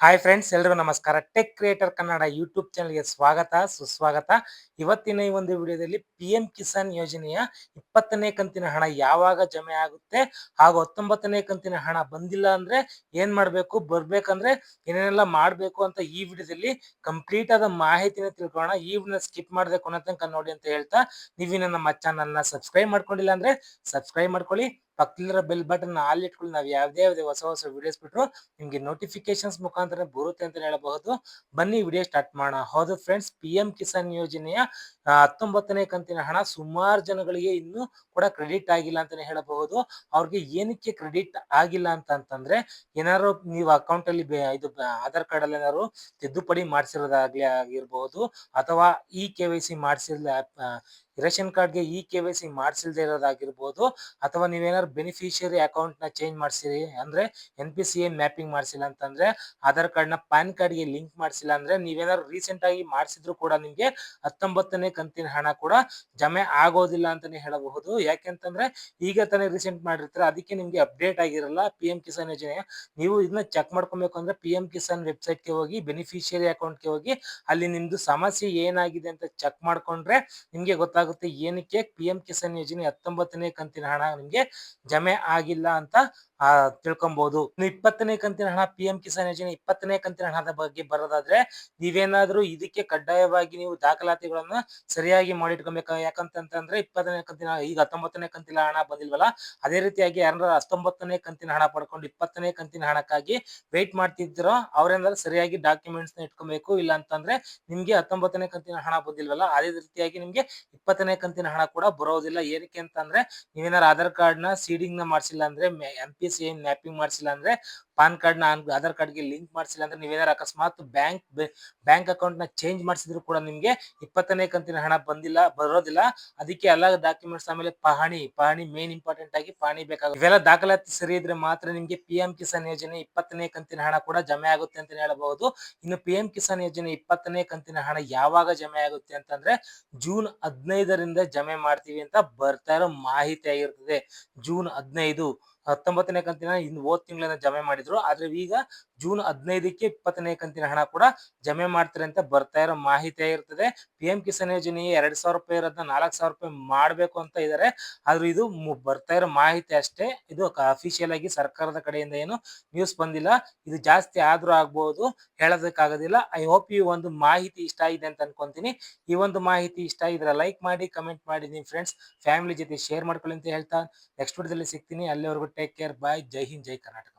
Hi friends, ಎಲ್ರಿಗೂ ನಮಸ್ಕಾರ. Tech creator Kannada YouTube ಚಾನಲ್‌ಗೆ ಸ್ವಾಗತ, ಸುಸ್ವಾಗತ. ಇವತ್ತಿನ ಈ ಒಂದು ವಿಡಿಯೋದಲ್ಲಿ ಪಿಎಂ ಕಿಸಾನ್ ಯೋಜನೆಯ 20ನೇ ಕಂತಿನ ಹಣ ಯಾವಾಗ ಜಮೆ ಆಗುತ್ತೆ, ಹಾಗೂ 19ನೇ ಕಂತಿನ ಹಣ ಬಂದಿಲ್ಲ ಅಂದ್ರೆ ಏನ್ ಮಾಡ್ಬೇಕು, ಬರ್ಬೇಕಂದ್ರೆ ಏನೇನೆಲ್ಲ ಮಾಡ್ಬೇಕು ಅಂತ ಈ ವಿಡಿಯೋದಲ್ಲಿ ಕಂಪ್ಲೀಟ್ ಆದ ಮಾಹಿತಿನ ತಿಳ್ಕೊಳ್ಳೋಣ. ಈ ವಿಡಿಯೋನ ಸ್ಕಿಪ್ ಮಾಡದೆ ಕೊನೆ ತನಕ ನೋಡಿ ಅಂತ ಹೇಳ್ತಾ, ನೀವಿನ್ನ ನಮ್ಮ ಚಾನಲ್‌ನ ಸಬ್ಸ್ಕ್ರೈಬ್ ಮಾಡ್ಕೊಂಡಿಲ್ಲ ಅಂದ್ರೆ ಸಬ್ಸ್ಕ್ರೈಬ್ ಮಾಡ್ಕೊಳ್ಳಿ. ಪಕ್ಕದಲ್ಲಿರೋ ಬೆಲ್ ಬಟನ್ ಆಲ್ ಇಟ್ಕೊಳ್ಳಿ. ನಾವು ಯಾವುದೇ ಹೊಸ ವಿಡಿಯೋಸ್ ಬಿಟ್ರು ನಿಮ್ಗೆ ನೋಟಿಫಿಕೇಶನ್ಸ್ ಮುಖಾಂತರ ಬರುತ್ತೆ ಅಂತ ಹೇಳಬಹುದು. ಬನ್ನಿ ವಿಡಿಯೋ ಸ್ಟಾರ್ಟ್ ಮಾಡೋಣ. ಹೌದು ಫ್ರೆಂಡ್ಸ್, ಪಿಎಂ ಕಿಸಾನ್ ಯೋಜನೆಯ 19ನೇ ಕಂತಿನ ಹಣ ಸುಮಾರು ಜನಗಳಿಗೆ ಇನ್ನೂ ಕೂಡ ಕ್ರೆಡಿಟ್ ಆಗಿಲ್ಲ ಅಂತಾನೆ ಹೇಳಬಹುದು. ಅವ್ರಿಗೆ ಏನಕ್ಕೆ ಕ್ರೆಡಿಟ್ ಆಗಿಲ್ಲ ಅಂತಂದ್ರೆ, ಏನಾದ್ರು ನೀವು ಅಕೌಂಟ್ ಅಲ್ಲಿ ಆಧಾರ್ ಕಾರ್ಡ್ ಅಲ್ಲಿ ಏನಾದ್ರು ತಿದ್ದುಪಡಿ ಮಾಡಿಸಿರೋದಾಗ್ಲಿ ಆಗಿರ್ಬಹುದು, ಅಥವಾ KYC ಮಾಡಿಸಿಲ್ಲ, ರೇಷನ್ ಕಾರ್ಡ್ಗೆ KYC ಮಾಡಿಸಿಲ್ದೇ ಇರೋದಾಗಿರ್ಬೋದು, ಅಥವಾ ನೀವೇನಾದ್ರು ಬೆನಿಫಿಷಿಯರಿ ಅಕೌಂಟ್ ನ ಚೇಂಜ್ ಮಾಡಿಸಿರಿ ಅಂದ್ರೆ NPCI ಮ್ಯಾಪಿಂಗ್ ಮಾಡಿಸಿಲ್ಲ ಅಂತಂದ್ರೆ, ಆಧಾರ್ ಕಾರ್ಡ್ ನ ಪ್ಯಾನ್ ಕಾರ್ಡ್ ಗೆ ಲಿಂಕ್ ಮಾಡಿಸಿಲ್ಲ ಅಂದ್ರೆ, ನೀವೇನಾದ್ರು ರೀಸೆಂಟ್ ಆಗಿ ಮಾಡಿಸಿದ್ರು ಕೂಡ ನಿಮ್ಗೆ 19ನೇ ಕಂತಿನ ಹಣ ಕೂಡ ಜಮೆ ಆಗೋದಿಲ್ಲ ಅಂತಾನೆ ಹೇಳಬಹುದು. ಯಾಕೆಂತಂದ್ರೆ ಈಗ ತಾನೇ ರೀಸೆಂಟ್ ಮಾಡಿರ್ತಾರೆ, ಅದಕ್ಕೆ ನಿಮ್ಗೆ ಅಪ್ಡೇಟ್ ಆಗಿರಲ್ಲ ಪಿಎಂ ಕಿಸಾನ್ ಯೋಜನೆ. ನೀವು ಇದನ್ನ ಚೆಕ್ ಮಾಡ್ಕೊಬೇಕು ಅಂದ್ರೆ ಪಿಎಂ ಕಿಸಾನ್ ವೆಬ್ಸೈಟ್ ಗೆ ಹೋಗಿ, ಬೆನಿಫಿಷಿಯರಿ ಅಕೌಂಟ್ ಗೆ ಹೋಗಿ, ಅಲ್ಲಿ ನಿಮ್ದು ಸಮಸ್ಯೆ ಏನಾಗಿದೆ ಅಂತ ಚೆಕ್ ಮಾಡ್ಕೊಂಡ್ರೆ ನಿಮ್ಗೆ ಗೊತ್ತಾಗುತ್ತೆ ಏನಕ್ಕೆ ಪಿಎಂ ಕಿಸಾನ್ ಯೋಜನೆ 19ನೇ ಕಂತಿನ ಹಣ ನಿಮ್ಗೆ ಜಮೆ ಆಗಿಲ್ಲ ಅಂತ ತಿಳ್ಕೊಬಹುದು. 20ನೇ ಕಂತಿನ ಹಣ, ಪಿಎಂ ಕಿಸಾನ್ ಯೋಜನೆ 20ನೇ ಕಂತಿನ ಹಣದ ಬಗ್ಗೆ ಬರೋದಾದ್ರೆ, ನೀವೇನಾದ್ರೂ ಇದಕ್ಕೆ ಕಡ್ಡಾಯವಾಗಿ ನೀವು ದಾಖಲಾತಿಗಳನ್ನ ಸರಿಯಾಗಿ ಮಾಡಿಟ್ಕೊಬೇಕು. ಯಾಕಂತಂದ್ರೆ 20ನೇ ಕಂತಿನ, ಈಗ 19ನೇ ಕಂತಿನ ಹಣ ಬಂದಿಲ್ವಲ್ಲ, ಅದೇ ರೀತಿಯಾಗಿ ಯಾರು 19ನೇ ಕಂತಿನ ಹಣ ಪಡ್ಕೊಂಡು 20ನೇ ಕಂತಿನ ಹಣಕ್ಕಾಗಿ ವೇಟ್ ಮಾಡ್ತಿದ್ರೋ ಅವ್ರೇನಾದ್ರು ಸರಿಯಾಗಿ ಡಾಕ್ಯುಮೆಂಟ್ಸ್ ನ ಇಟ್ಕೊಬೇಕು. ಇಲ್ಲ ಅಂತಂದ್ರೆ ನಿಮ್ಗೆ 19ನೇ ಕಂತಿನ ಹಣ ಬಂದಿಲ್ವಲ್ಲ, ಅದೇ ರೀತಿಯಾಗಿ ನಿಮ್ಗೆ 20ನೇ ಕಂತಿನ ಹಣ ಕೂಡ ಬರೋದಿಲ್ಲ. ಏನಕ್ಕೆ ಅಂತಂದ್ರೆ, ನೀವೇನಾದ್ರು ಆಧಾರ್ ಕಾರ್ಡ್ ನ ಸೀಡಿಂಗ್ ನ ಮಾಡಿಸಿಲ್ಲ ಅಂದ್ರೆ, NPCI ಮ್ಯಾಪಿಂಗ್ ಮಾಡಿಸಿಲ್ಲ ಅಂದ್ರೆ, ಪಾನ್ ಕಾರ್ಡ್ ನ ಆಧಾರ್ ಕಾರ್ಡ್ ಗೆ ಲಿಂಕ್ ಮಾಡಿಸಿಲ್ಲ ಅಂದ್ರೆ, ನೀವೇನಾದ್ರು ಅಕಸ್ಮಾತ್ ಬ್ಯಾಂಕ್ ಅಕೌಂಟ್ ನ ಚೇಂಜ್ ಮಾಡಿಸಿದ್ರು ಕೂಡ ನಿಮ್ಗೆ 20ನೇ ಕಂತಿನ ಹಣ ಬರೋದಿಲ್ಲ. ಅದಕ್ಕೆ ಎಲ್ಲ ಡಾಕ್ಯುಮೆಂಟ್ಸ್, ಆಮೇಲೆ ಪಹಣಿ ಮೇನ್ ಇಂಪಾರ್ಟೆಂಟ್ ಆಗಿ ಪಹಣಿ ಬೇಕಾಗುತ್ತೆ. ಇವೆಲ್ಲ ದಾಖಲಾತಿ ಸರಿ ಇದ್ರೆ ಮಾತ್ರ ನಿಮ್ಗೆ ಪಿಎಂ ಕಿಸಾನ್ ಯೋಜನೆ 20ನೇ ಕಂತಿನ ಹಣ ಕೂಡ ಜಮೆ ಆಗುತ್ತೆ ಅಂತ ಹೇಳಬಹುದು. ಇನ್ನು ಪಿಎಂ ಕಿಸಾನ್ ಯೋಜನೆ 20ನೇ ಕಂತಿನ ಹಣ ಯಾವಾಗ ಜಮೆ ಆಗುತ್ತೆ ಅಂತಂದ್ರೆ, ಜೂನ್ 15ರಿಂದ ಜಮೆ ಮಾಡ್ತೀವಿ ಅಂತ ಬರ್ತಾ ಇರೋ ಮಾಹಿತಿ ಆಗಿರ್ತದೆ. ಜೂನ್ 15, 19ನೇ ಕಂತಿನ ಹೋದ್ ತಿಂಗಳಿಂದ ಜಮೆ ಮಾಡಿದ್ರು, ಆದ್ರೆ ಈಗ ಜೂನ್ 15ಕ್ಕೆ 20ನೇ ಕಂತಿನ ಹಣ ಕೂಡ ಜಮೆ ಮಾಡ್ತಾರೆ ಅಂತ ಬರ್ತಾ ಇರೋ ಮಾಹಿತಿ ಆಗಿರ್ತದೆ. ಪಿಎಂ ಕಿಸಾನ್ ಯೋಜನೆ 2,000 ರೂಪಾಯಿ ಇರೋದನ್ನ 4,000 ರೂಪಾಯಿ ಮಾಡ್ಬೇಕು ಅಂತ ಇದಾರೆ. ಆದ್ರೆ ಇದು ಬರ್ತಾ ಇರೋ ಮಾಹಿತಿ ಅಷ್ಟೇ. ಇದು ಅಫಿಷಿಯಲ್ ಆಗಿ ಸರ್ಕಾರದ ಕಡೆಯಿಂದ ಏನು ನ್ಯೂಸ್ ಬಂದಿಲ್ಲ. ಇದು ಜಾಸ್ತಿ ಆದ್ರೂ ಆಗ್ಬಹುದು, ಹೇಳೋದಕ್ಕಾಗೋದಿಲ್ಲ. ಐ ಹೋಪ್ ಈ ಒಂದು ಮಾಹಿತಿ ಇಷ್ಟ ಆಗಿದೆ ಅಂತ ಅನ್ಕೊಂತೀನಿ. ಈ ಒಂದು ಮಾಹಿತಿ ಇಷ್ಟ ಆಗಿದ್ರೆ ಲೈಕ್ ಮಾಡಿ, ಕಮೆಂಟ್ ಮಾಡಿ, ನಿಮ್ ಫ್ರೆಂಡ್ಸ್ ಫ್ಯಾಮಿಲಿ ಜೊತೆ ಶೇರ್ ಮಾಡ್ಕೊಳ್ಳಿ ಅಂತ ಹೇಳ್ತಾ ನೆಕ್ಸ್ಟ್ ವಿಡಿಯೋದಲ್ಲಿ ಸಿಗ್ತೀನಿ. ಅಲ್ಲಿವರೆಗೂ ಟೇಕ್ ಕೇರ್, ಬಾಯ್. ಜೈ ಹಿಂದ್, ಜೈ ಕರ್ನಾಟಕ.